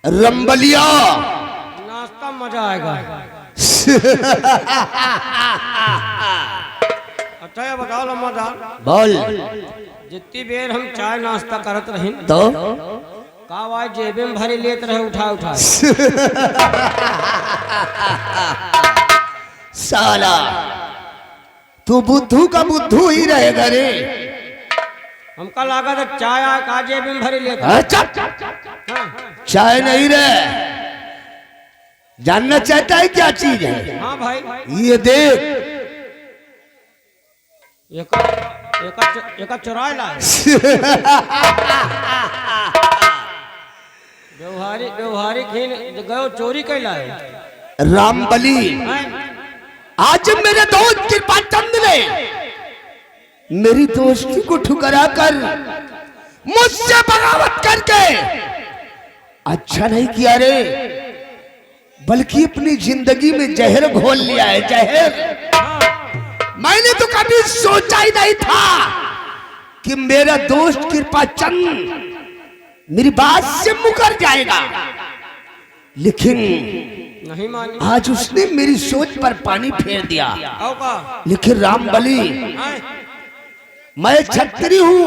रंबलिया नाश्ता मजा आएगा। अच्छा ये बताओ लम्बादार, बोल। जितनी बेर हम चाय नाश्ता करत रही तो का वाई जेबे में भरी लेत रहे उठा उठा। साला तू बुद्धू का बुद्धू ही रहेगा रे। हमका लगा था चाय आए का जेबे में भरी लेता। अच्छा हाँ चाय नहीं रे, जानना चाहता है क्या चीज है? हाँ भाई, ये देख। एक चुराए लाए। व्यवहारिक ही गयो चोरी कैल लाए। रामबली आज मेरे दोस्त कृपा चंद ने मेरी दोस्ती को ठुकरा कर मुझसे बगावत करके अच्छा नहीं किया रे, बल्कि अपनी जिंदगी में जहर घोल लिया है। जहर मैंने तो कभी सोचा ही नहीं था कि मेरा दोस्त कृपा चंद मेरी बात से मुकर जाएगा, लेकिन नहीं मानी। आज उसने मेरी सोच पर पानी फेर दिया। आओ का लेकिन रामबली मैं छत्री हूं,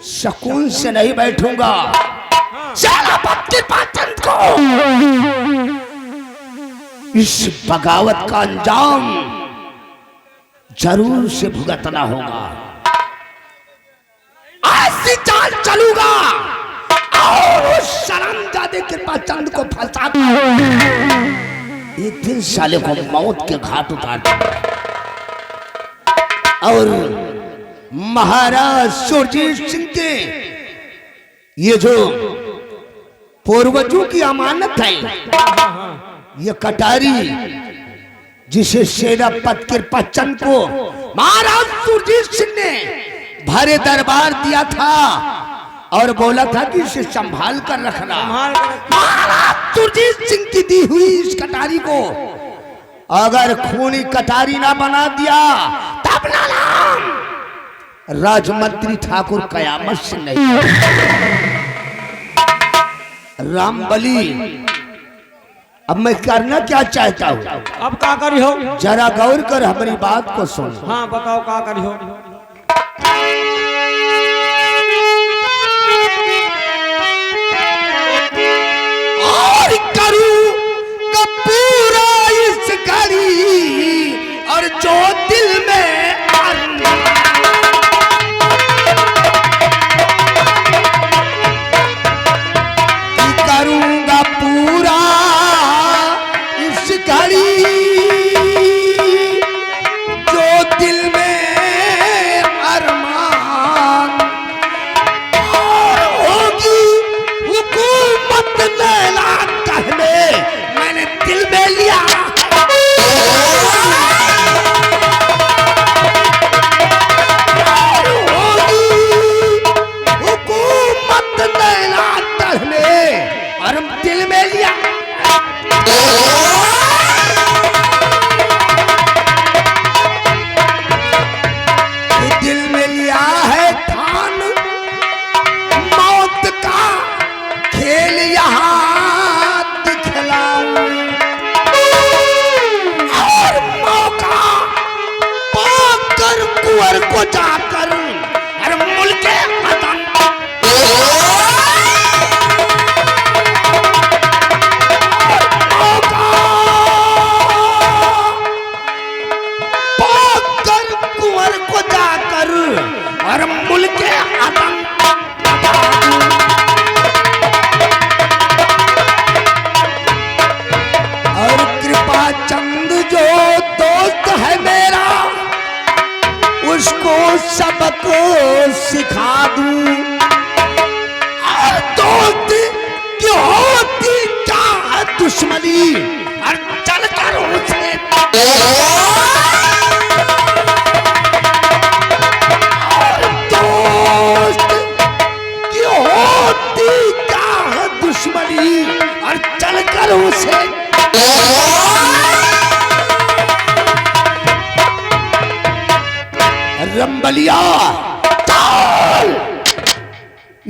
सुकून से नहीं बैठूंगा। चला कृपा चंद को इस बगावत का अंजाम जरूर से भुगतना होगा। ऐसी चाल चलूंगा और उस शर्मजादे कृपा चंद को फंसा एक दिन साले को मौत के घाट उतार दूंगा और महाराज सुरजीत सिंह के ये जो पूर्वजों की अमानत है, ये कटारी जिसे सेनापति कृपा चंद को महाराज सुरजीत सिंह ने भरे दरबार दिया था और बोला था कि इसे संभाल कर रखना। महाराज सुरजीत सिंह की दी हुई इस कटारी को अगर खूनी कटारी ना बना दिया तब ना नाम राजमंत्री ठाकुर कयामत से नहीं। रामबली अब मैं करना क्या चाहता हूँ, अब का करी हो? जरा गौर कर हमारी बात को सुन। हाँ बताओ का करी हो? और करूँगा पूरा इस घड़ी और जो दिल में करूँगा पूरा इस घड़ी जो दिल में अरमान और होगी हुकूमत लैला कहने मैंने दिल में लिया। और होगी हुकूमत लैला कहने और दिल में लिया। दिल में लिया है ठान मौत का खेल यहाँ दिखलाऊं और मौका पाकर कुंवर को जाकर हर मुल्क वतन पाकर कुंवर को जाकर और मुल्क आतंक और कृपा चंद जो दोस्त है मेरा उसको सबक सिखा दूं और दोस्त की होती क्या है दुश्मनी और चलकर उसे और दोस्त की होती क्या है दुश्मनी और चलकर उसे रंबलिया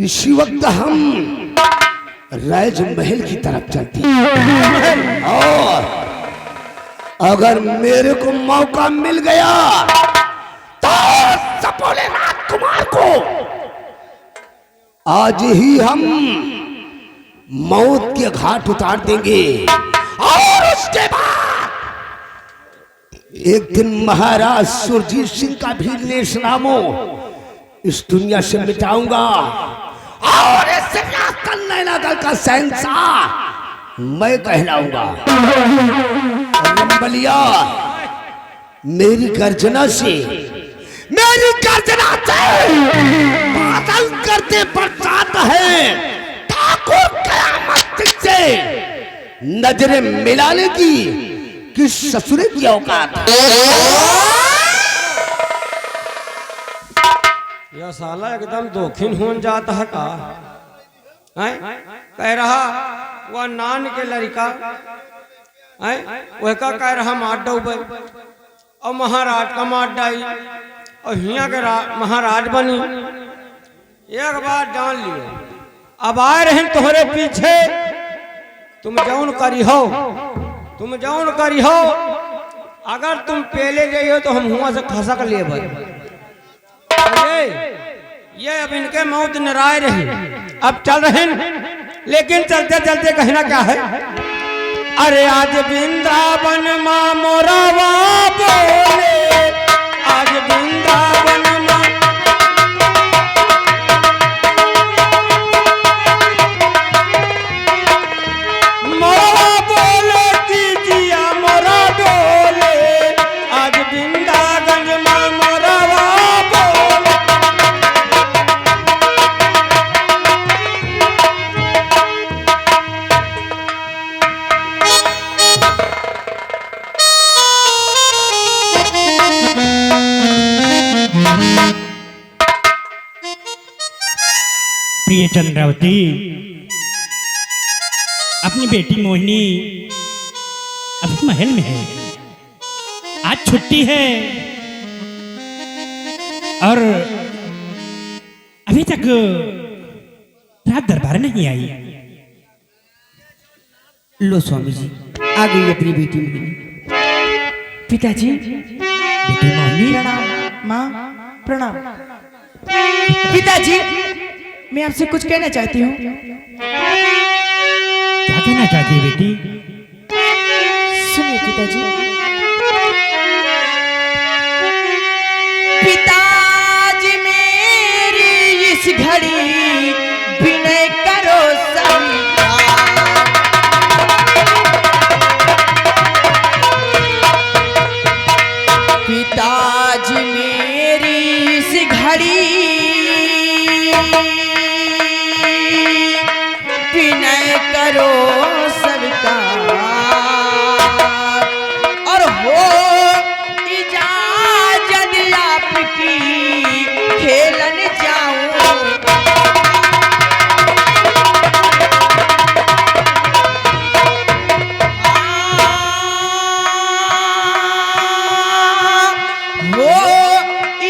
इसी वक्त हम राजमहल की तरफ चलती और अगर मेरे को मौका मिल गया तो सपोले राजकुमार को आज ही हम मौत के घाट उतार देंगे और उसके बाद एक दिन महाराज सुरजीत सिंह का भी लेश नामो इस दुनिया से मिटाऊंगा और इस सिंहासन नैनागढ़ का शहंशाह मैं कहलाऊंगा। रंबलिया मेरी गर्जना से बादल करते बरसात है ठाकुर कयामत से नजरें मिलाने की किस ससुरे की औकात है। यह साला एकदम दोखिन हो जाता है का है? कह रहा वह नान के लड़का है वह का कह रहा मार डूबे और महाराज का मार डाई और हिया के महाराज बनी। एक बार जान लियो अब आए रहे तोहरे पीछे तुम जौन करी हो अगर तुम पहले जाइयो तो हम हुआ से खसक ले ये अब इनके मौत निराय रही अब चल रहे लेकिन चलते चलते कहना क्या है। अरे आज वृंदावन माँ मोरावा बोले आज वृंदावन माँ मोरावा बोले कीजिया मोरा डोले आज वृंदावन माँ मोरावा प्रिय चंद्रावती अपनी बेटी मोहिनी अब महल में है। आज छुट्टी है और अभी तक रात दरबार नहीं आई। लो स्वामी जी आ गई अपनी बेटी मोहिनी। पिताजी बेटी मोहिनी प्रणाम। माँ प्रणाम। पिताजी मैं आपसे कुछ कहना चाहती हूँ। क्या कहना चाहती है बेटी? सुनिए पिताजी। पिताजी मेरी इस घड़ी विनय करो स्वीकार। पिताजी मेरी इस घड़ी विनय करो स्वीकार और हो इजाजत आपकी खेलन जाऊं। हो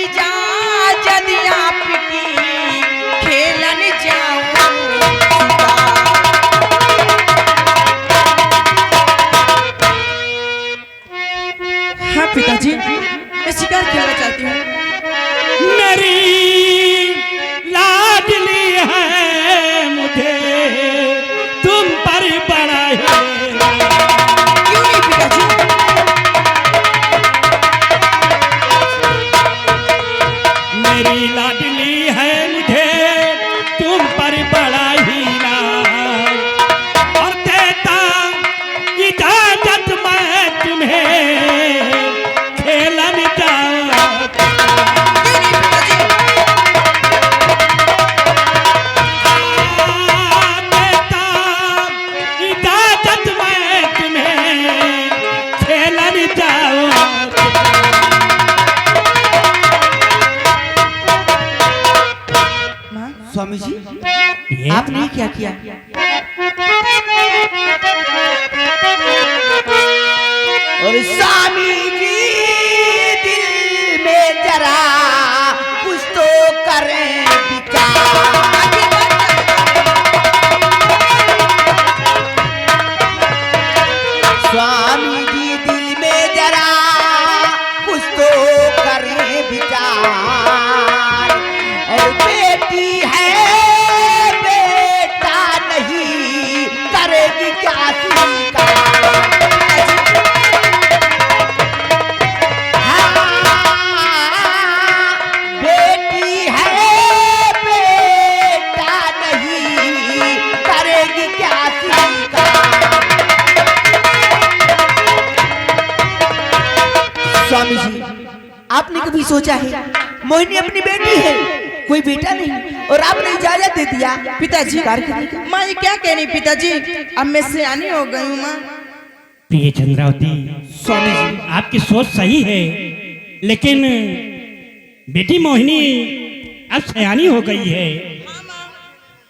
इजाजत आपकी खेलन जाऊं। हाँ पिताजी मैं शिकार खेलना चाहती हूँ। मेरी लाडली है मुझे तुम पर बड़ा है। क्यों नहीं पिताजी? मेरी लाडली है मुझे तुम पर बड़ा ही नाज और देता इजाजत मैं तुम्हें खेलन जाऊं। देता इजाजत मैं तुम्हें खेलन जाऊं। माँ स्वामी जी ये आपने क्या किया? और स्वामी जी दिल में जरा कुछ तो करें विचार। और बेटी है बेटा नहीं करेगी क्या स्वीकार। बेटी है बेटा नहीं करेगी क्या स्वीकार। स्वामी जी, आपने कभी सोचा है मोहिनी अपनी बेटी है, कोई बेटा नहीं, और आपने इजाजत दे दिया पिताजी कार करने का? माँ ये क्या कह रही पिताजी, अब मैं सियानी हो गई हूँ माँ। प्रिय चंद्रावती, स्वामी जी, आपकी सोच सही है, लेकिन बेटी मोहिनी अब सयानी हो गई है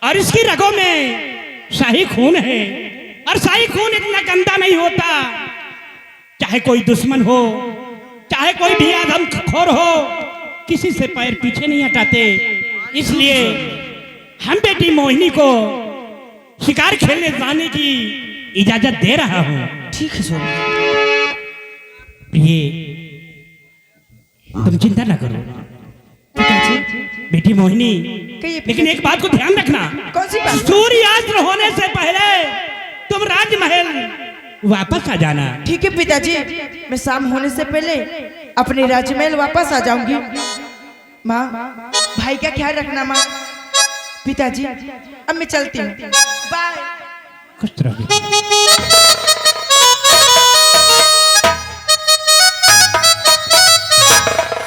और इसकी रगों में शाही खून है, और शाही खून इतना गंदा नहीं होता। चाहे कोई दुश्मन हो, चाहे कोई भी आदमखोर हो, किसी से पैर पीछे नहीं हटाते। इसलिए हम बेटी मोहिनी को शिकार खेलने जाने की इजाजत दे रहा हूँ। ठीक है स्वामी। प्रिय, तुम चिंता ना करो बेटी मोहिनी, लेकिन एक बात को ध्यान रखना, कौन सी बात? सूर्यास्त होने से पहले तुम राजमहल वापस आ जाना। ठीक है पिताजी, मैं शाम होने से पहले अपने राजमहल वापस आ जाऊंगी। माँ भाई का ख्याल रखना माँ। पिताजी अब मैं चलती हूँ, बाय। खुश रहो।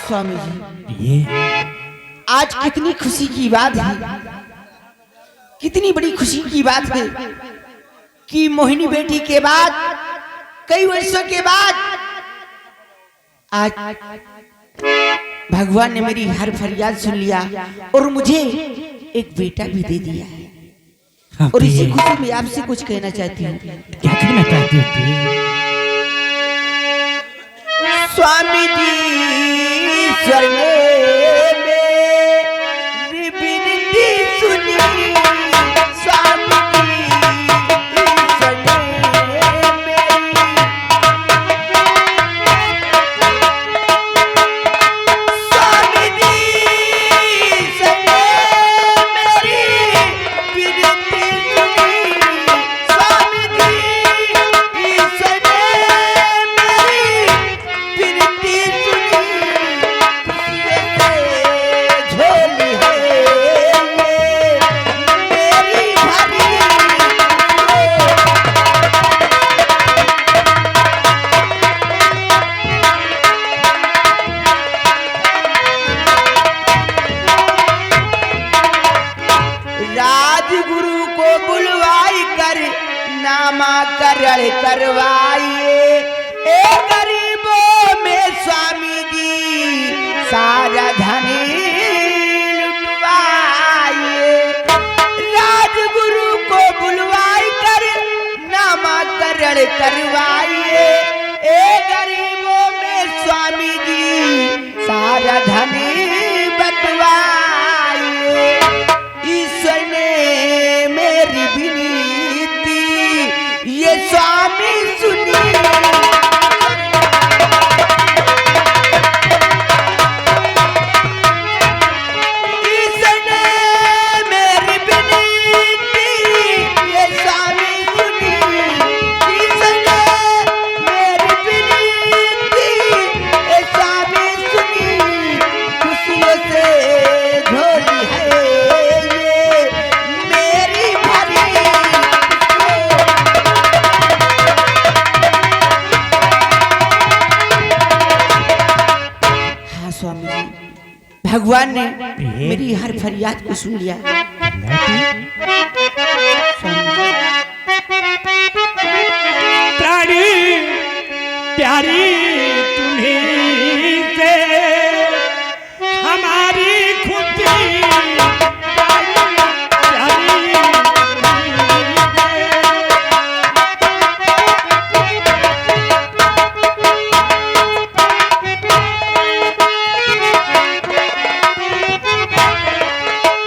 स्वामी जी, ये आज कितनी खुशी की बात है, कितनी बड़ी खुशी की बात है कि मोहिनी बेटी के बाद कई वर्षों के बाद आज भगवान ने मेरी हर फरियाद सुन लिया और मुझे एक बेटा भी दे दिया है। हाँ, और इसी प्रिय, खुशी में आपसे कुछ कहना चाहती हूँ। क्या कहना चाहती हो प्रिय? स्वामी जी स्वर्गे मेरी विनती सुनिए। स्वामी जी स्वर्गे मेरी, स्वामी जी स्वर्गे मेरी विनती सुनिए। स्वामी जी स्वर्गे मेरी विनती सुनी। खुशियों से झोली है ये मेरी भरी। राजगुरु को बुलवाई कर नामाकरण करवाइए। ए गरीबों में स्वामी जी सारा धन लुटवाइए। राजगुरु को बुलवाई कर नामाकरण करवाइए। ए गरीबों में स्वामी जी सारा धन बटवाइए। ईश्वर ने मेरी विनती ये स्वामी सुनी। ईश्वर ने मेरी विनती ये स्वामी सुनी। ईश्वर ने मेरी विनती ये स्वामी सुनी। खुशियों से झोली है ये मेरी भरी। हाँ स्वामी जी, भगवान ने मेरी हर फरियाद को सुन लिया। प्राणी प्यारी तुम्हीं से हमारी खुशी, प्यारी प्यारी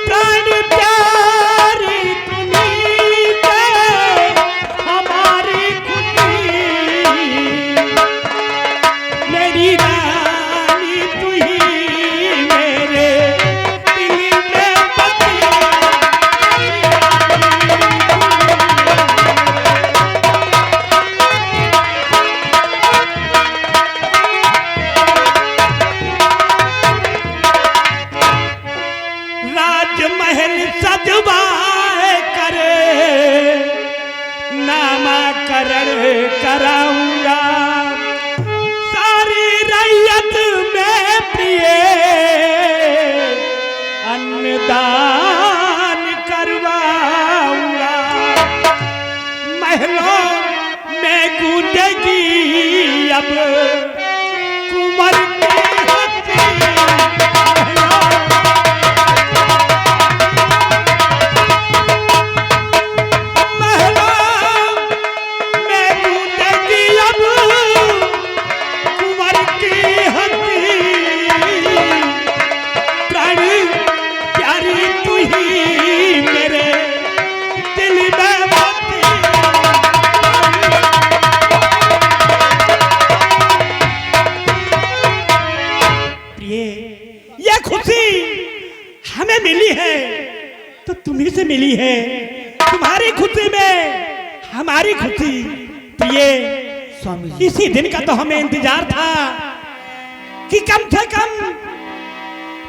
प्राणी प्यारी तुम्हीं से हमारी खुशी, मेरी सजवाए करे नामाकरण कराऊंगा सारी रैयत में प्रिय अन्नदान करवाऊंगा महलों में गूंजेगी अब कुंवर की हस्ती मिली है तो तुम्ही से मिली है तुम्हारी खुशी में हमारी खुशी प्रिय स्वामी जी इसी दिन का तो हमें इंतजार था कि कम से कम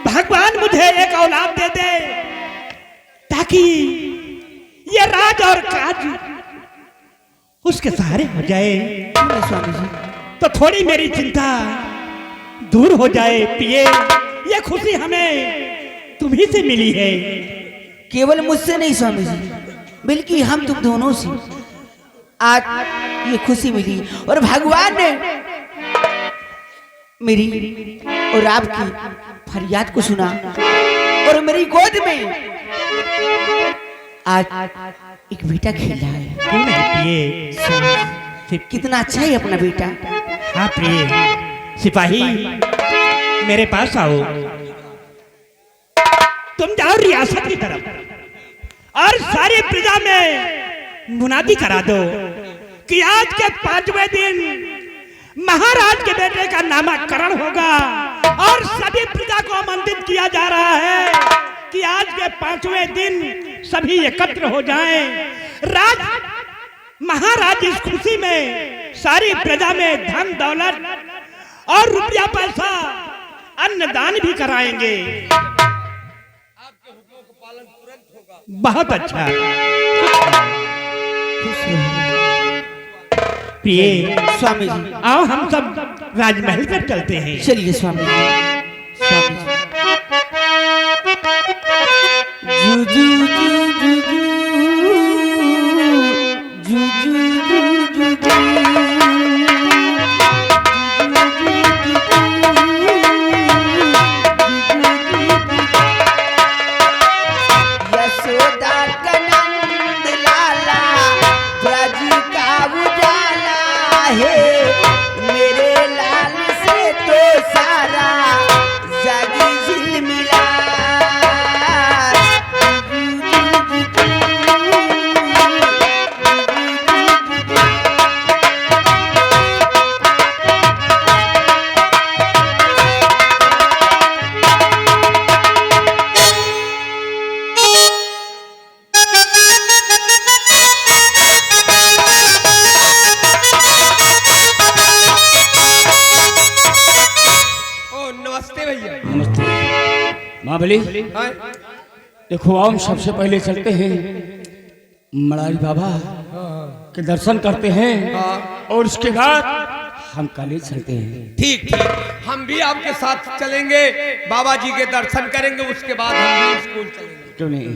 भगवान मुझे एक औलाद दे दे ताकि ये राज और काज उसके सहारे हो जाए स्वामी जी तो थोड़ी मेरी चिंता दूर हो जाए प्रिय ये खुशी हमें तुम्ही से मिली है केवल मुझसे नहीं स्वामी जी बल्कि हम तुम दोनों से आज ये खुशी मिली और भगवान ने मेरी और आपकी फरियाद को सुना और मेरी गोद में आज एक बेटा खेला है। क्यों नहीं प्रिय कितना अच्छा है अपना बेटा। हाँ प्रिय सिपाही मेरे पास आओ तुम जाओ रियासत की तरफ और सारी प्रजा में मुनादी करा दो कि आज के 5वें दिन महाराज के बेटे का नामकरण होगा और सभी प्रजा को आमंत्रित किया जा रहा है कि आज के 5वें दिन सभी एकत्र हो जाएं। महाराज इस खुशी में सारी प्रजा में धन दौलत और रुपया पैसा अन्नदान भी कराएंगे। बहुत अच्छा प्रिय स्वामी जी आओ हम सब राजमहल पर चलते हैं। चलिए स्वामी जी। स्वामी जी जू जू जू जू जू जू जू जू यशोदा कनंद लाला ब्रज का उजाला है मेरे लाल से तो सारा जग झिलमिला। महाबली देखो हम सबसे पहले चलते हैं मड़ारी बाबा के दर्शन करते हैं और उसके बाद हम कॉलेज चलते हैं। ठीक ठीक हम भी आपके साथ चलेंगे बाबा जी के दर्शन करेंगे उसके बाद हम भी स्कूल चलेंगे। क्यों नहीं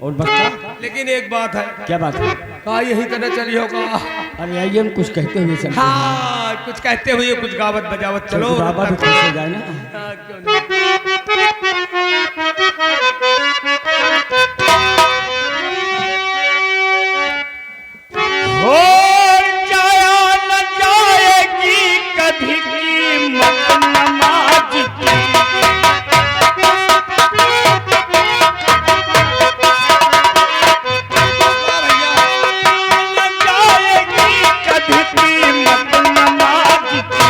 और बच्चा लेकिन एक बात है। क्या बात है? कहा यही तरह चली होगा। अरे आइए हम कुछ कहते हुए चलते हैं। हाँ कुछ कहते हुए कुछ गावत बजावत चलो बाबा भी खुश हो जाए ना। हाँ, क्यों नहीं? हो जाया न जाएगी कभी कीमत नमाज की न जाएगी कभी कीमत नमाज की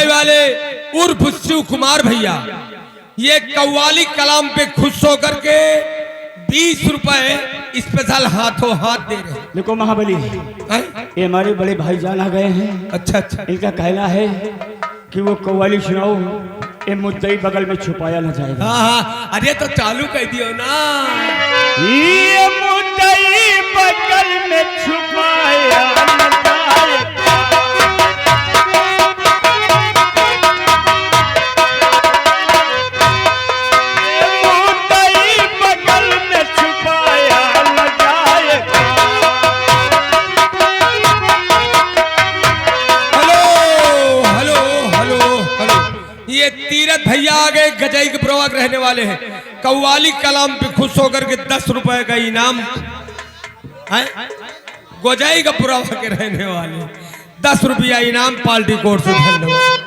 भाई वाले उर्फ शिव कुमार भैया, ये कव्वाली कलाम पे खुश होकर के 20 रुपए स्पेशल हाथों हाथ दे रहे हैं। देखो महाबली, हैं? ये हमारे बड़े भाईजान आ गए हैं। अच्छा अच्छा। इनका कहना है कि वो कव्वाली सुनाओ, ये मुद्दई बगल में छुपाया न जाएगा। हाँ हाँ, अरे तो चालू कर दियो ना। ये मुद्दई बगल में छुपाया न जाएगा, ये मुद्दई बगल में छुपाया न जाएगा। हेलो हेलो हेलो हेलो, ये तीरथ भैया आ गए, गजई के प्रवाक रहने वाले हैं। कव्वाली कलाम पे खुश होकर के 10 रुपए का इनाम है। गोजाई का पुरावा के रहने वाले 10 रुपया इनाम पार्टी कोर्ट से। धन्यवाद।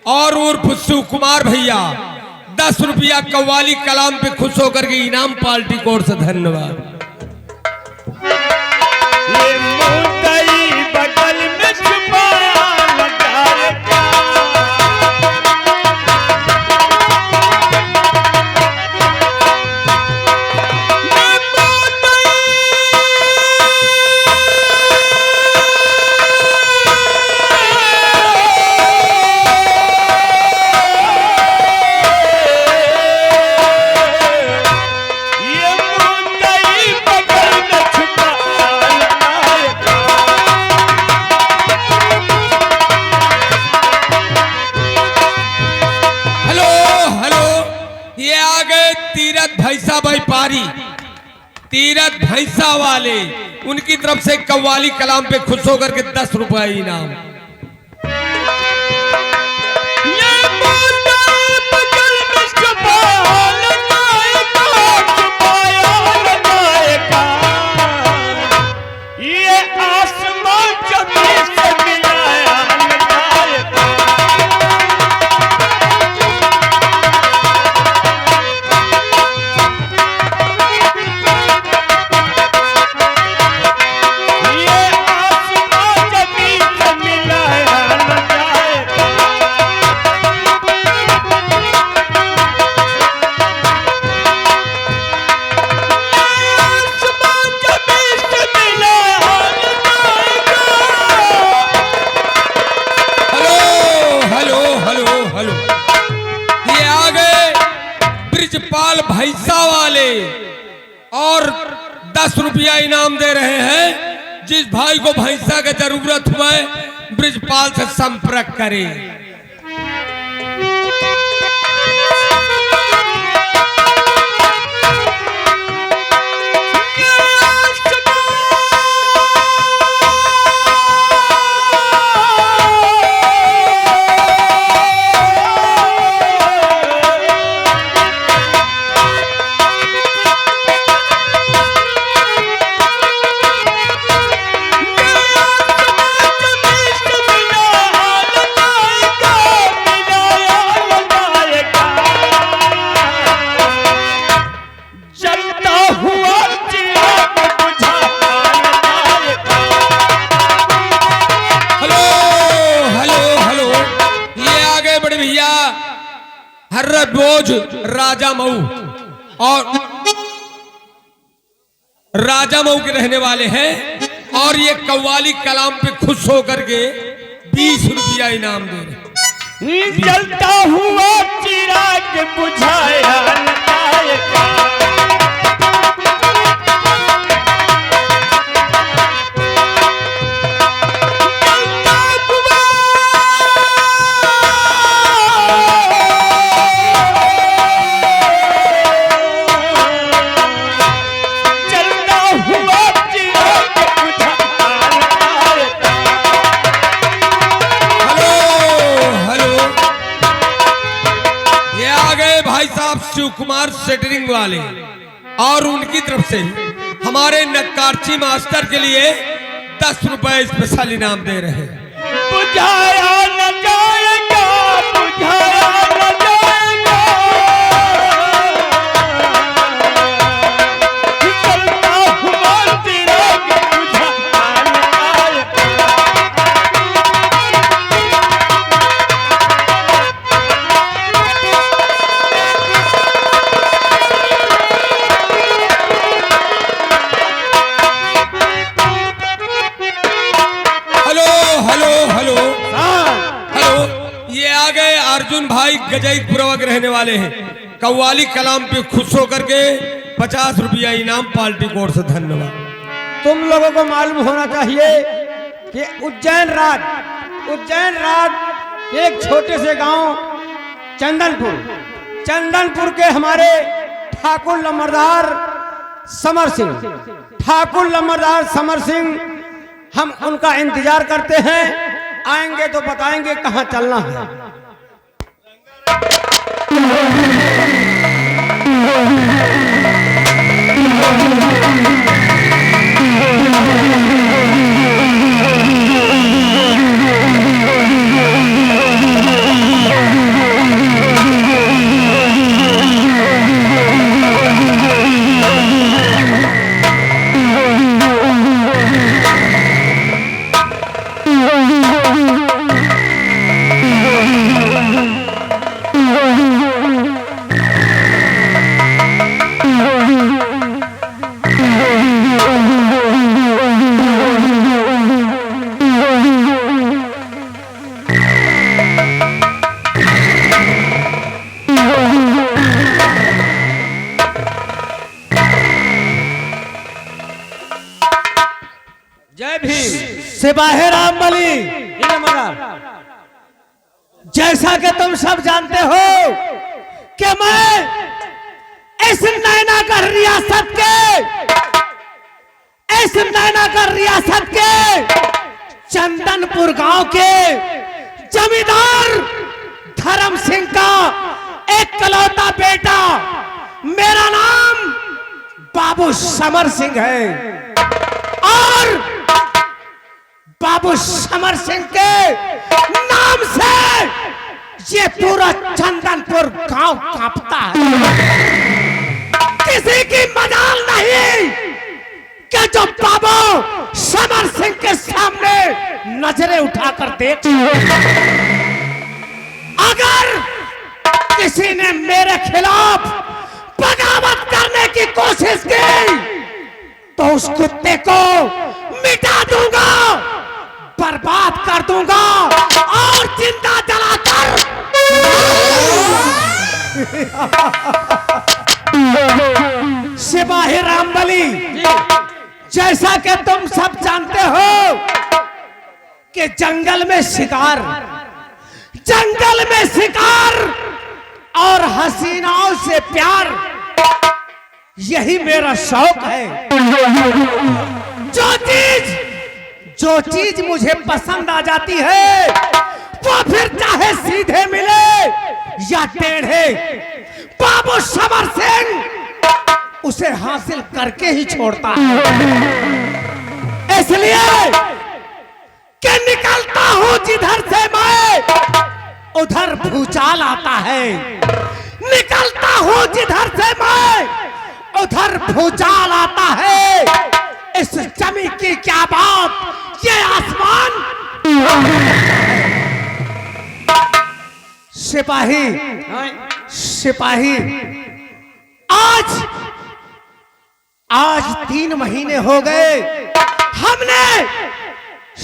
और उर्फ शिव कुमार भैया 10 रुपया कव्वाली कलाम पे खुश होकर के इनाम पार्टी कोर्ट से। धन्यवाद। ये मुद्दई बगल में छुपाया न जाएगा, भैंसा व्यापारी तीरथ भैंसा वाले, उनकी तरफ से कव्वाली कलाम पे खुश होकर के 10 रुपए इनाम। ब्रिजपाल भैंसा वाले और 10 रुपया इनाम दे रहे हैं। जिस भाई को भैंसा की जरूरत हुआ ब्रिजपाल से संपर्क करें। बोझ राजा मऊ और राजा मऊ के रहने वाले हैं और ये कव्वाली कलाम पे खुश होकर के 20 रुपया इनाम दे रहे। जलता हुआ चिराग बुझाया सुकुमार सेटरिंग वाले, और उनकी तरफ से हमारे नक्काची मास्टर के लिए 10 रुपए स्पेशल इनाम दे रहे हैं। बुझाया न जाएगा, बुझाया न जाएगा, चलता हुआ तेरा के बुझाया न हेलो हेलो हेलो हेलो, ये आ गए अर्जुन भाई गजईपुरवक रहने वाले हैं। कव्वाली कलाम पे खुश होकर के 50 रुपया इनाम पार्टी कोर्ट से। धन्यवाद। तुम लोगों को मालूम होना चाहिए कि उज्जैन राज के एक छोटे से गांव चंदनपुर के हमारे ठाकुर लम्बरदार समर सिंह, हम उनका इंतजार करते हैं। आएंगे तो बताएंगे कहाँ चलना है। जय भीम। सिपाही राम बली, ये महाराज, जैसा कि तुम सब जानते हो कि मैं इस नैनागढ़ रियासत के चंदनपुर गांव के जमींदार धर्म सिंह का एकलौता बेटा, मेरा नाम बाबू समर सिंह है। और बाबू समर सिंह के नाम से ये पूरा चंदनपुर गांव कांपता है। किसी की मजाल नहीं कि जो बाबू समर सिंह के सामने नजरें उठाकर देख। अगर किसी ने मेरे खिलाफ बगावत करने की कोशिश की तो उस कुत्ते को मिटा दूंगा, बर्बाद कर दूंगा और जिंदा जलाकर। सिपाही रामबली, जैसा कि तुम सब जानते हो कि जंगल में शिकार और हसीनाओं से प्यार, यही मेरा शौक है। जो चीज मुझे पसंद आ जाती है वो फिर चाहे सीधे मिले या टेढ़े, बाबू समर सिंह उसे हासिल करके ही छोड़ता है। इसलिए कि निकलता हूं जिधर से मैं, उधर भूचाल आता है। निकलता हूं जिधर से मैं, उधर भूचाल आता है। इस जमी की क्या बात, ये आसमान। सिपाही, आज 3 महीने हो गए हमने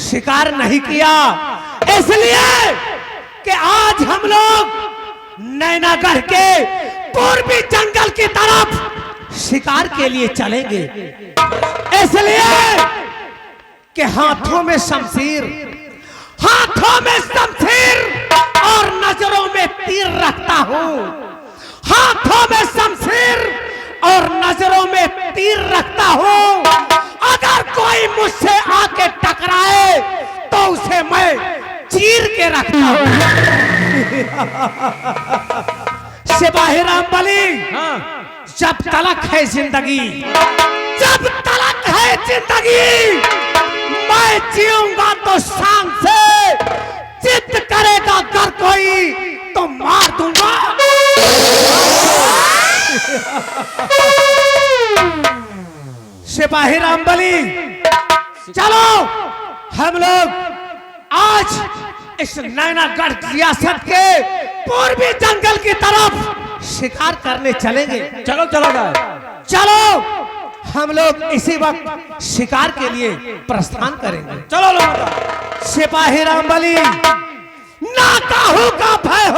शिकार नहीं किया, इसलिए कि आज हम लोग नैनागढ़ के पूर्वी जंगल की तरफ शिकार के लिए चलेंगे। इसलिए कि हाथों में शमशीर और नजरों में तीर रखता हूं। हाथों में शमशीर और नजरों में तीर रखता हूं। अगर कोई मुझसे आके टकराए तो उसे मैं चीर के रखता हूं। सिपाही रामबली, जब तलक है जिंदगी, जब तलक है जिंदगी, मैं जीऊंगा तो शान से, जिद करेगा अगर कोई तो मार दूंगा। सिपाही रामबली, चलो हम लोग आज इस नैनागढ़ रियासत के पूर्वी जंगल की तरफ शिकार करने चलेंगे। चलो चलो गए। चलो हम लोग इसी वक्त शिकार के लिए प्रस्थान करेंगे। चलो लोग। सिपाही रामबली, ना काहू का भय